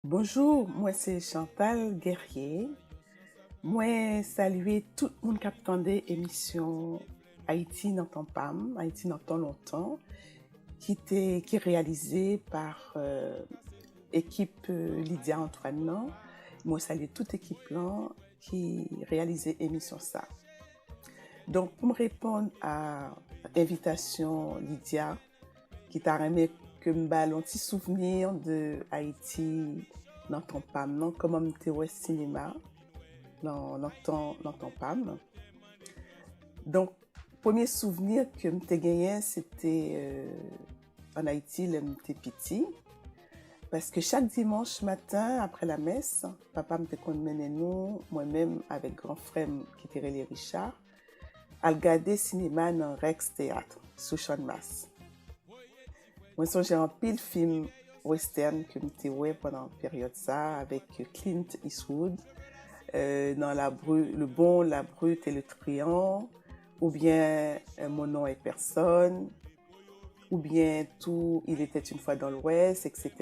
Bonjour, moi c'est Chantal Guerrier. Moi saluer tout le monde qui attendait l'émission Haïti dans ton PAM, Haïti dans ton longtemps, qui est réalisée par équipe Lydia Antoine. Là. Moi saluer toute équipe là qui réalisait l'émission ça. Donc pour me répondre à l'invitation Lydia, qui t'a remis que me ballon un petit souvenir de Haïti dans ton PAM, non? Comment me au cinéma dans ton PAM. Donc, premier souvenir que me gagné, c'était en Haïti, le m'étais petit. Parce que chaque dimanche matin, après la messe, papa me conmené nous, moi-même avec grand frère qui était les Richard, à regarder cinéma dans Rex Théâtre, sous Champ de Masse. Moi, j'ai un pile film western que m'étais ouais pendant la période ça, avec Clint Eastwood, dans le bon, la brute et le truand, ou bien Mon nom est personne, ou bien Tout, il était une fois dans l'Ouest, etc.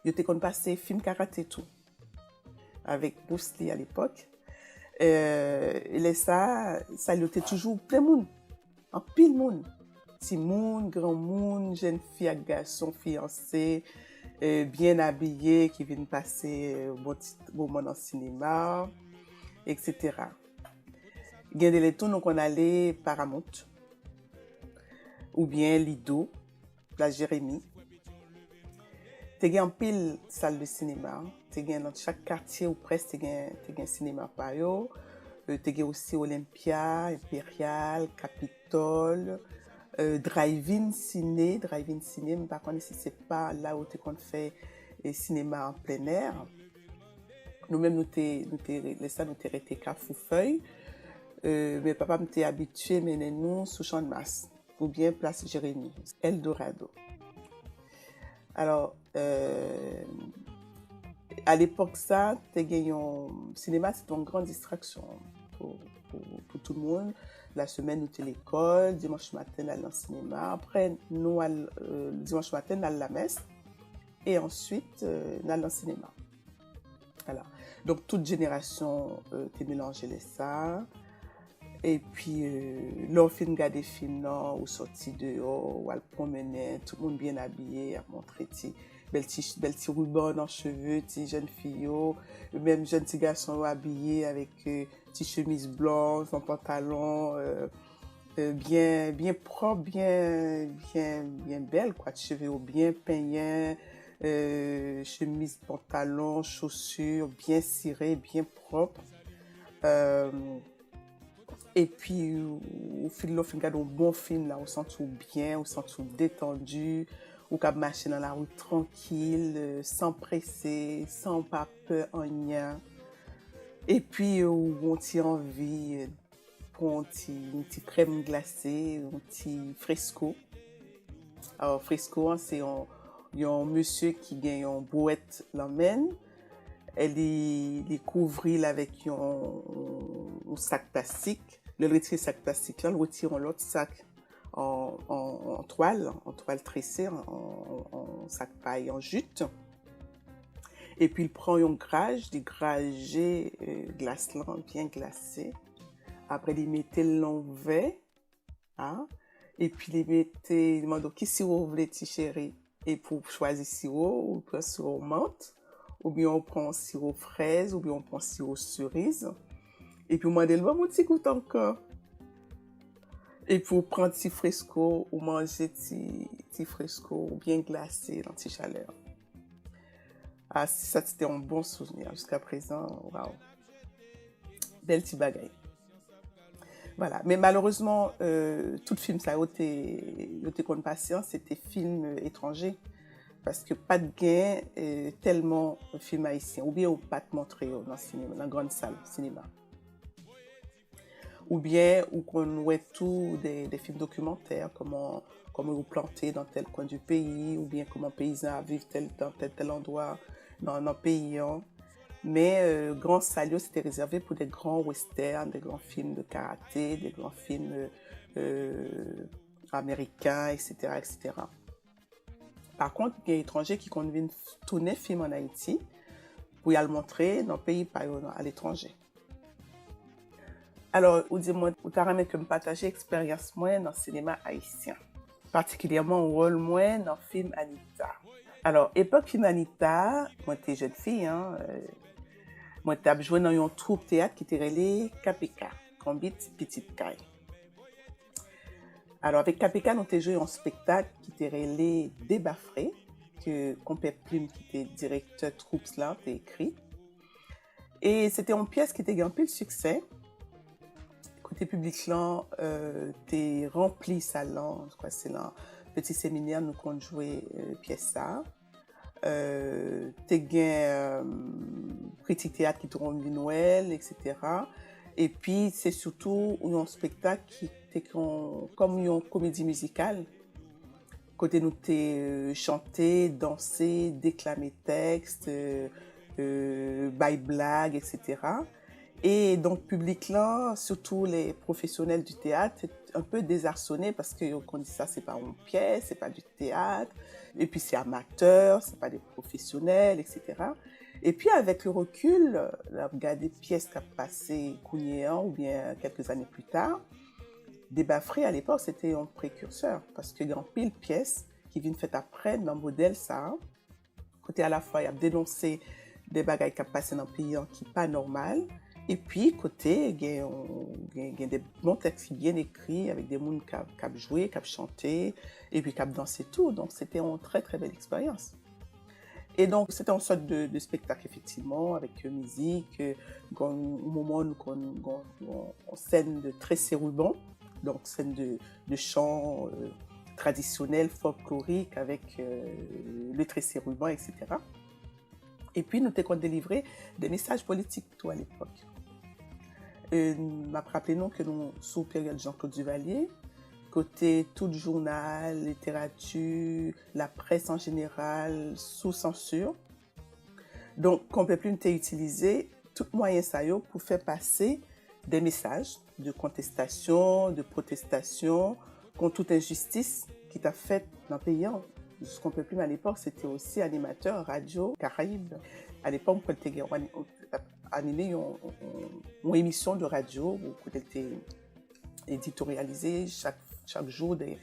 Je t'ai passé film karaté tout, avec Bruce Lee à l'époque. Et ça lui était toujours plein monde, en pile monde. Petit monde, grand monde, jeune fille, garçon, fiancé, bien habillé, qui viennent passer bon petit moment dans le cinéma, etc. Il y a des tours, donc on allait Paramount, ou bien Lido, la Jérémie. Tu as en pile salle de cinéma. Tu as dans chaque quartier ou presque tu as un cinéma par yo. Tu as aussi Olympia, Impérial, Capitole, Drive-In Ciné. Drive-In Ciné, mais par contre, si ce n'est pas là où tu fait cinéma en plein air. Nous-mêmes, nous avons été Cafoufeuille. Mais papa m'était habitué, mais nous, sous Champ de Masse, ou bien Place Jérémie, Eldorado. Alors, à l'époque, ça, cinéma, c'était une grande distraction pour tout le monde. La semaine, nous étions à l'école, dimanche matin, nous allions au cinéma. Après, dimanche matin, nous allions à la messe. Et ensuite, nous allions au cinéma. Voilà. Donc, toute génération était mélangée les ça. Et puis, là, on fait des films, là, ou sorti dehors, ou à le promener, tout le monde bien habillé, à montrer bel petit ruban dans les cheveux, petit jeune fille, même jeune petit garçon habillé avec petite chemise blanche, un pantalon bien propre, bien belle, quoi, cheveux bien peignés, chemise, pantalon, chaussures bien cirées, bien propres. Et puis, au fil de l'eau, on un bon film, là, on sent tout bien, on sent tout détendu, on peut marcher dans la rue tranquille, sans presser, sans pas peur en rien. Et puis, on a envie pour une petite crème glacée, un petit fresco. Alors, fresco, c'est un monsieur qui gagne une brouette l'emmène. Elle est couverte avec un sac plastique. Le retire sac plastique là, le retire l'autre sac en toile tressée, en sac paille, en jute. Et puis il prend un grage, des gragés glace bien glacé. Après il mettait l'envers, hein? Et puis il demande qui sirop vous voulez chérie. Et pour choisir sirop, on prend sirop menthe, ou bien on prend sirop fraise, ou bien on prend sirop cerise. Et puis on demande le bon petit goût encore. Et pour prendre petit fresco ou manger petit fresco bien glacé dans petite chaleur. Ah, ça c'était un bon souvenir jusqu'à présent. Waouh. Belle petit bagaille. Voilà. Mais malheureusement, tout film ça a été contre patience, c'était film étranger. Parce que pas de gain tellement film haïtien. Ou bien on pas te montrer dans le cinéma, dans la grande salle cinéma. Ou bien où qu'on voit tout des films documentaires, comment vous plantez dans tel coin du pays, ou bien comment paysans vivent dans tel endroit dans un pays. Hein. Mais Grand Salio, c'était réservé pour des grands westerns, des grands films de karaté, des grands films américains, etc., etc. Par contre, il y a des étrangers qui viennent tourner film en Haïti pour y aller le montrer dans le pays, pas à l'étranger. Alors, ou dis-moi, ou t'as remis que me partager expérience moi dans le cinéma haïtien, particulièrement au rôle moi dans le film Anita. Alors, époque film Anita, moi j'étais jeune fille, hein, moi j'étais joué dans une troupe théâtre qui était relée KPK, Combit Petite Caille. Alors, avec KPK, nous avons joué un spectacle qui était relé Débat frais, que Compé Plume, qui était directeur troupe là, a écrit. Et c'était une pièce qui était un peu le succès. Côté public là, t'es rempli salon, je crois que c'est là, petit séminaire, nous qu'on jouait pièce ça. T'es gain critique théâtre qui tourne du Noël, etc. Et puis, c'est surtout un spectacle qui était comme une comédie musicale. Côté nous t'es chanté, dansé, déclamé texte, bail blague, etc. Et donc, public là, surtout les professionnels du théâtre, un peu désarçonnés parce qu'on dit ça, c'est pas une pièce, c'est pas du théâtre, et puis c'est amateur, c'est pas des professionnels, etc. Et puis, avec le recul, regarder pièces qui a passé Cougnéan ou bien quelques années plus tard, Débat frais à l'époque, c'était un précurseur parce qu'il y a une pile pièces qui viennent faites après dans le modèle ça. Côté à la fois, il y a dénoncé des bagailles qui ont passé dans le pays qui n'est pas normal. Et puis, côté, il y a des bons textes bien écrits avec des gens qui ont joué, qui ont chanté et puis qui ont dansé tout. Donc, c'était une très, très belle expérience. Et donc, c'était une sorte de spectacle, effectivement, avec musique, au moment où on scène de Tressé Ruban, donc scène de chant traditionnel, folklorique, avec le Tressé Ruban, etc. Et puis, nous avons délivré des messages politiques tout à l'époque. M'a rappelé nous que nous, sous période Jean-Claude Duvalier, côté tout journal, littérature, la presse en général, sous censure. Donc, qu'on ne peut plus utiliser tout moyen ça pour faire passer des messages de contestation, de protestation contre toute injustice qui t'a faite dans le pays. Ce qu'on ne peut plus, mais à l'époque, c'était aussi animateur radio Caraïbes. À l'époque, on était animé une émission de radio où on était éditorialisé chaque jour des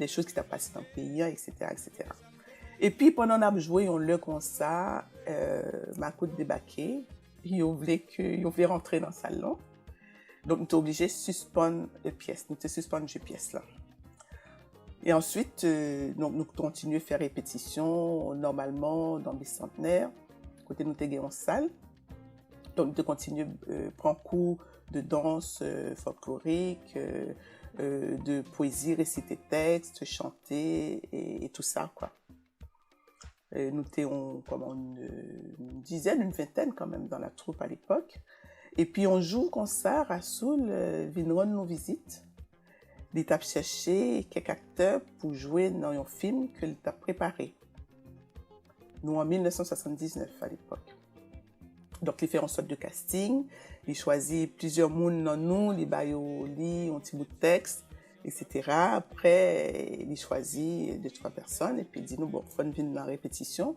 choses qui t'a passé dans le pays, etc., etc. Et puis, pendant qu'on a joué, on l'a comme ça, ma côte débarqué, ils voulaient rentrer dans le salon. Donc, nous étions obligés de suspendre les pièces. Nous étions suspendus les pièces là. Et ensuite, donc, nous continuons à faire répétition normalement dans les centenaires. Côté nous étions en salle. Donc, nous continuons à prendre cours de danse folklorique, de poésie, réciter textes, chanter et tout ça, quoi. Nous étions comme une dizaine, une vingtaine quand même dans la troupe à l'époque. Et puis on joue comme ça, Rassoul Vinron nous visite. Il t'a cherché quelques acteurs pour jouer dans un film qu'il t'a préparé. Nous en 1979 à l'époque. Donc il fait une sorte de casting, il choisit plusieurs monde dans nous, il baille un petit bout de texte, etc. Après, il choisit 2-3 personnes et puis il dit nous bon, faut venir dans la répétition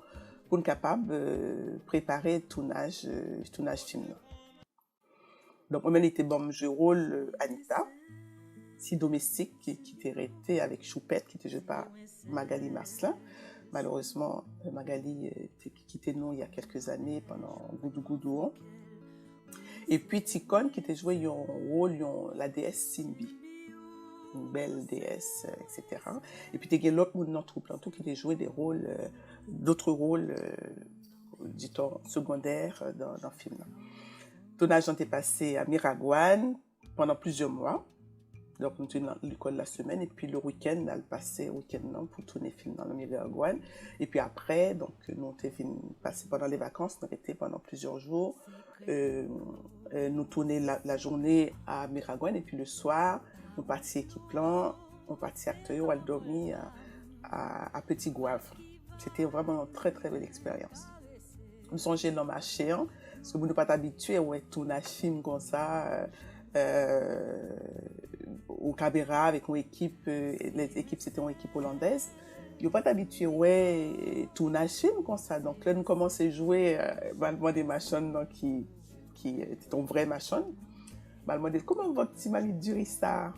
pour être capable de préparer le tournage film. Donc moi, j'étais bon, je rôle Anita, si domestique qui était restée avec Choupette qui était jouée par Magali Marcelin. Malheureusement, Magali a quitté nous il y a quelques années pendant Goudou Goudou. Et puis Ticone qui était joué un rôle la déesse Simbi, une belle déesse, etc. Et puis il y a l'autre monde dans le troupe qui était joué d'autres rôles, dit-on, secondaires dans le film. Le tournage a été passé à Miragouane pendant plusieurs mois. Donc, nous étions dans l'école la semaine et puis le week-end, on a passé le week-end pour tourner le film dans le Miragouane. Et puis après, donc, nous avons passé pendant les vacances, nous avons été pendant plusieurs jours. Nous tournions la journée à Miragouane et puis le soir, nous partions équipe plan, nous partions acteurs, on dormi à Petit Gouave. C'était vraiment une très très belle expérience. Nous songez dans ma chair, parce que nous ne sommes pas habitués à tourner un film comme ça. Au Cabera avec une équipe, les équipes c'était une équipe hollandaise, yo pas habitué ouais tournage film comme ça. Donc là nous commençons à jouer ballement des machines donc, qui était ton vrai machin. Ballement dit comment votre petit mali dure ça.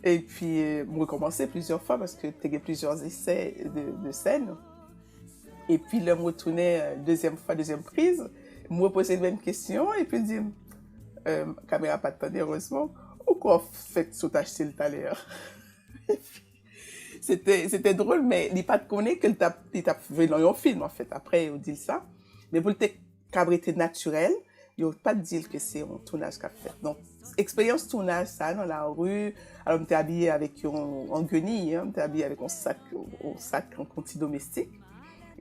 Et puis moi recommencer plusieurs fois parce que tu as plusieurs essais de scène. Et puis là me retournais deuxième fois deuxième prise, me poser la même question et puis dire caméra pas de heureusement ou quoi fait sauter acheter le taler. C'était drôle, mais il pas de connaître que il t'a vu dans un film, en fait. Après, il dit ça. Mais pour le cabrité naturel, il n'a pas de dire que c'est un tournage qu'a fait. Donc, expérience tournage, ça, dans la rue. Alors, on était habillé avec un guenille, on était habillé avec un sac en conti domestique.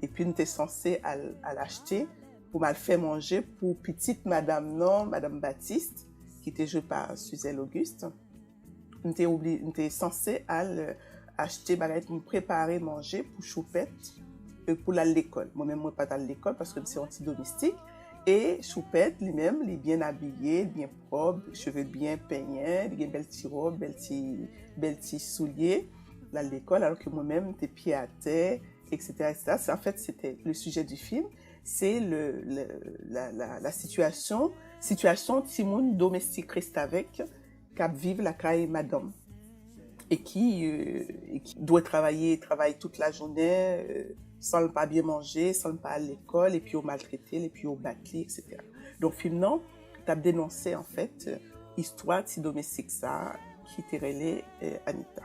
Et puis, on était censé à l'acheter pour mal faire manger pour petite madame, non, madame Baptiste, qui était jouée par Suzelle Auguste. On était censé acheter bagay pour me préparer manger pour Choupette pour aller à l'école. Moi-même, moi pas à l'école parce que c'est anti-domestique. Et Choupette, lui-même, il est bien habillé, bien propre, cheveux bien peignés, il a une belle petite robe, belle petite souliers à l'école, alors que moi-même, j'étais pied à terre, etc., etc. En fait, c'était le sujet du film. C'est la situation Timoun domestique reste avec, qui vive la caille madame. Et qui doit travaille toute la journée, sans ne pas bien manger, sans ne pas aller à l'école, et puis au maltraité, et puis au battu, etc. Donc, film, non, tu as dénoncé, en fait, histoire de domestique ça, qui était relais Anita.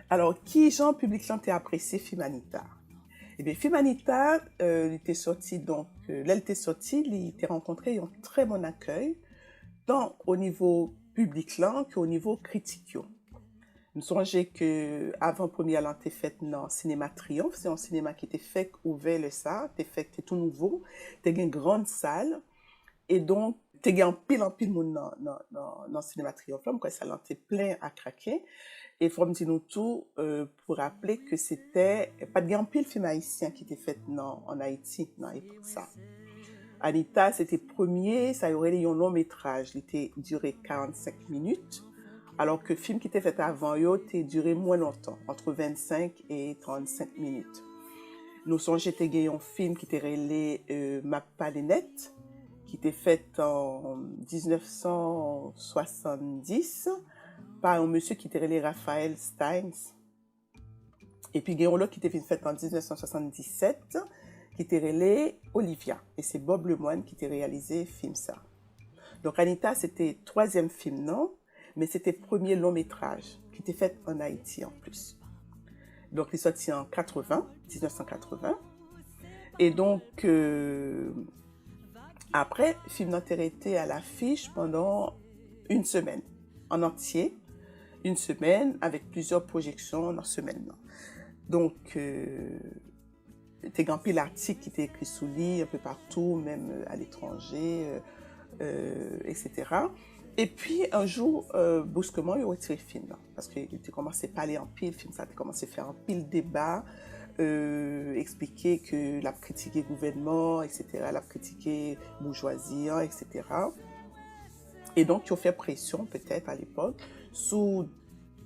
Alors, qui, Jean, public, t'a apprécié film Anita? Eh bien, film Anita, il était sorti, donc, là, il était sorti, il était rencontré un très bon accueil, tant au niveau public là qu'au niveau critique. Nous songeons que avant première l'an était faite dans cinéma Triomphe, c'est un cinéma qui était fait ouvert le ça, était fait tout nouveau, c'était une grande salle et donc c'était en pile monde dans cinéma Triomphe là, ça l'était plein à craquer et faut me dire nous tout pour rappeler que c'était pas de grand pile film haïtien qui était fait en Haïti dans l'époque ça. Anita, c'était premier, ça y aurait eu un long métrage, il était duré 45 minutes, alors que le film qui était fait avant, il était duré moins longtemps, entre 25 et 35 minutes. Nous sommes j'étais gagné un film qui était relé Ma Palinette, qui était fait en 1970 par un monsieur qui était relé Raphaël Steins. Et puis il y a un autre qui était fait en 1977 qui était relé Olivia. Et c'est Bob Lemoine qui était réalisé film ça. Donc Anita, c'était troisième film, non? Mais c'était premier long métrage qui était fait en Haïti en plus. Donc il est sorti en 1980. Et donc, après, le film n'a été à l'affiche pendant une semaine, en entier. Une semaine avec plusieurs projections dans semaine. Donc, t'es gampé l'article qui était écrit sous lit un peu partout, même à l'étranger, etc. Et puis un jour, brusquement, il a retiré le film, là, parce qu'il a commencé à parler en pile, le film, ça a commencé à faire un pile débat, expliquer que l'a critiqué gouvernement, etc., l'a critiqué bourgeoisie, etc. Et donc, il a fait pression, peut-être, à l'époque, sous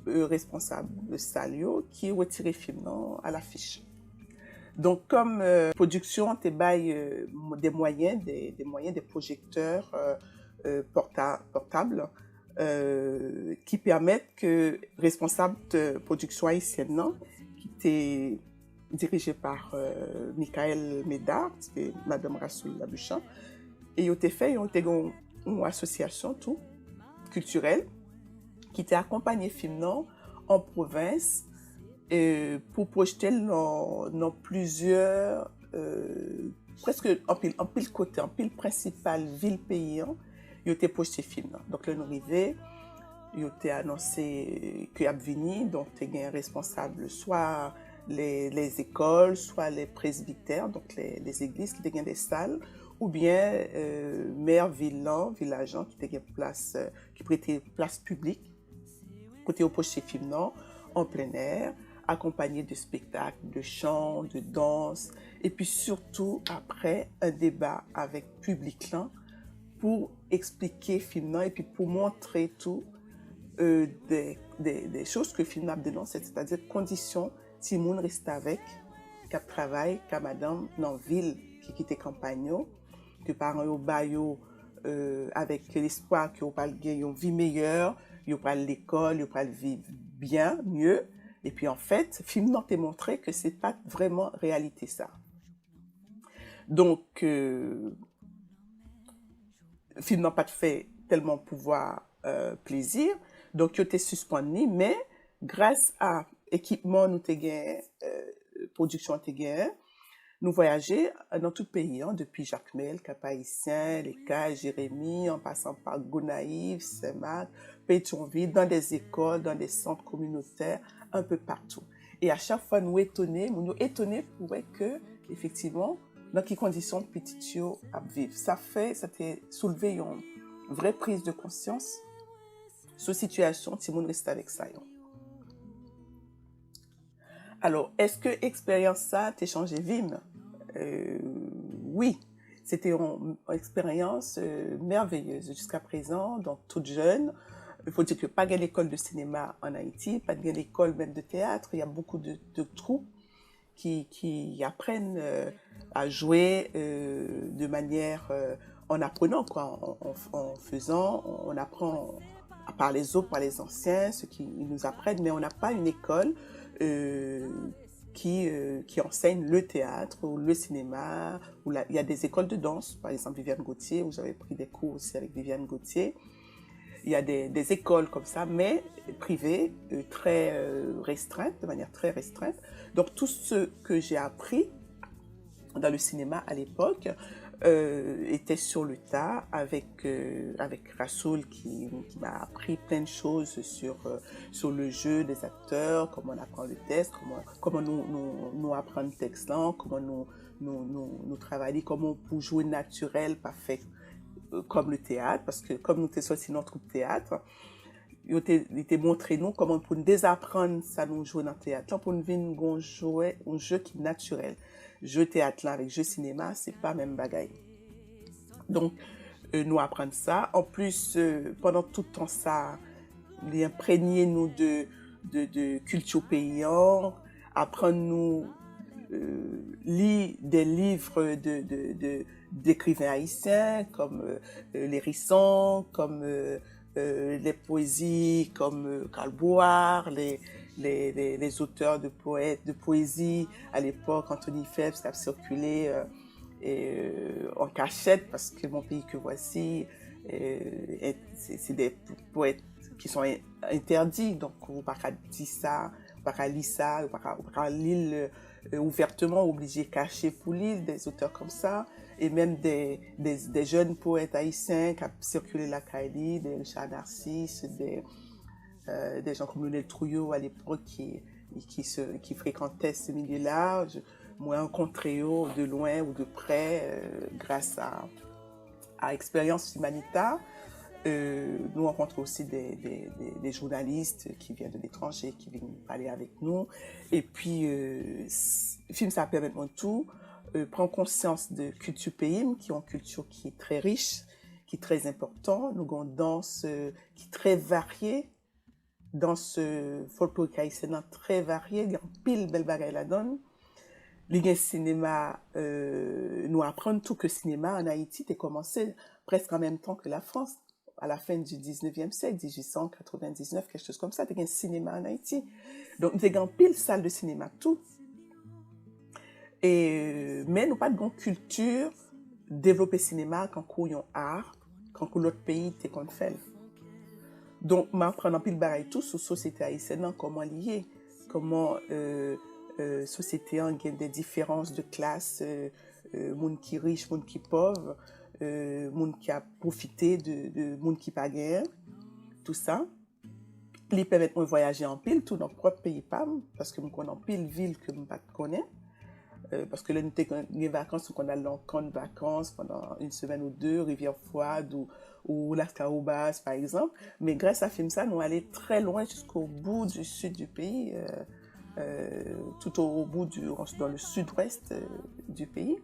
responsable de Salio, qui a retiré le film à l'affiche. Donc, comme production, tu bailles des moyens, des projecteurs portables qui permettent que responsable de production haïtienne, qui était dirigé par Michael Médard, c'était Madame Rassoul Labuchan, et ils ont fait une association tout culturelle qui t'a accompagné film en province pour projeter dans plusieurs presque en pile côté, en pile principale ville pays, il était projeté film. Donc là nous arrivé, il était annoncé que venir, donc tu es responsable soit les écoles, soit les presbytères, donc les églises qui étaient des salles, ou bien maire villageant qui était place qui prêtait place publique côté au projeté film en plein air, accompagné de spectacles, de chants, de danse, et puis surtout après un débat avec public là pour expliquer film et puis pour montrer tout des choses que le film a dénoncées, c'est-à-dire conditions si moun reste avec, cap travail, cap madame, dans ville, qui quitte campagne, que parents yo ba yo avec l'espoir que vous parlez une vie meilleure, vous parlez l'école, vous parlez vivre bien, mieux. Et puis en fait, le film n'a pas montré que c'est pas vraiment réalité ça. Donc, le film n'a pas fait tellement pouvoir plaisir. Donc, il était suspendu, mais grâce à l'équipement, nous avons production, nous voyageons dans tout le pays, hein, depuis Jacmel, Cap-Haïtien, Les Cailles, Jérémie, en passant par Gonaïves, Saint-Marc, Pétionville, dans des écoles, dans des centres communautaires, un peu partout. Et à chaque fois, nous étonnons pour voir que, effectivement, dans quelles conditions petit à vivre. Ça a soulevé une vraie prise de conscience sur la situation, si on reste avec ça. Alors, est-ce que l'expérience ça t'a changé vime? Oui, c'était une expérience merveilleuse jusqu'à présent, donc toute jeune. Il faut dire que pas de l'école de cinéma en Haïti, pas de l'école même de théâtre. Il y a beaucoup de troupes qui apprennent à jouer de manière en apprenant, quoi, en faisant, on apprend par les autres, par les anciens, ceux qui nous apprennent, mais on n'a pas une école qui enseigne le théâtre ou le cinéma. Il y a des écoles de danse, par exemple Viviane Gauthier, où j'avais pris des cours aussi avec Viviane Gauthier. Il y a des écoles comme ça, mais privées, très restreintes, de manière très restreinte. Donc tout ce que j'ai appris dans le cinéma à l'époque était sur le tas avec Rassoul qui m'a appris plein de choses sur le jeu des acteurs, comment on apprend le texte, comment nous apprendre le texte là, comment nous travailler, comment pour jouer naturel, pas fait comme le théâtre, parce que comme nous étions aussi notre théâtre, il était montré nous comment pour nous désapprendre ça nous jouer dans le théâtre, pour nous venir jouer un jeu qui est naturel. Jeu théâtre là avec jeu cinéma, c'est pas même bagaille. Donc nous apprendre ça. En plus, pendant tout le temps ça, les imprégner nous de culture paysan, apprendre nous lire des livres d'écrivains haïtiens comme les Rissons, comme les poésies comme Karl Board, les auteurs de poésie à l'époque, Anthony Phelps qui a circulé en cachette parce que mon pays que voici, c'est des poètes qui sont interdits, donc vous ne pouvez pas dire ça, vous ne pouvez pas lire ça, vous ne pouvez pas lire ouvertement, obligé de cacher pour lire des auteurs comme ça, et même des jeunes poètes haïtiens qui ont circulé la Kaili, des Richard Narcisse, des gens comme Lionel Trouillot à l'époque qui fréquentaient ce milieu-là. Moi, rencontré de loin ou de près grâce à Expérience Humanitaire. Nous rencontrons aussi des journalistes qui viennent de l'étranger, qui viennent parler avec nous. Et puis, le film, ça permet de tout, prendre conscience de culture pays, qui ont une culture qui est très riche, qui est très importante. Nous avons une danse qui est très variée, danse folklorique haïtienne très variée, il y a une pile belle bagaille là-dedans. Le cinéma, nous apprendre tout que le cinéma en Haïti a commencé presque en même temps que la France. À la fin du 19e siècle, 1899, quelque chose comme ça, il y a un cinéma en Haïti. Donc, il y a une pile salle de cinéma, tout. Mais nous n'avons pas de grande culture développer cinéma quand nous avons art, quand l'autre pays est qu'on fait. Donc, je prends un pile bagaille tout sur la société haïtienne, comment lier, comment société a des différences de classe, monde qui riche, monde qui pauvre, monde qui a profité de monde qui pas gain, tout ça. Ils permettent de voyager en pile tout dans notre propre pays parce que nous connaissons pile ville que nous pas connaît. Parce que là nous avons des vacances qu'on a en camp de vacances pendant une semaine ou deux, Rivière-Froide ou Las Caobas par exemple. Mais grâce à film ça, nous allons très loin jusqu'au bout du sud du pays, tout au bout dans le sud-ouest du pays.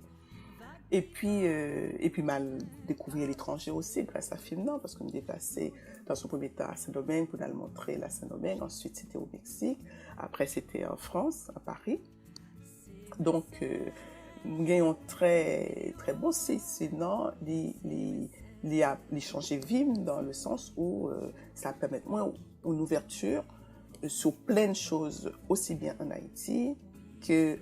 Et puis mal découvrir l'étranger aussi grâce à film non parce qu'on est déplacé dans son premier temps à Saint-Domingue pour aller montrer la Saint-Domingue, ensuite c'était au Mexique, après c'était en France, à Paris. Donc nous gagnons très très bon sinon les changer vime dans le sens où ça permet moins une ouverture sur plein de choses aussi bien en Haïti que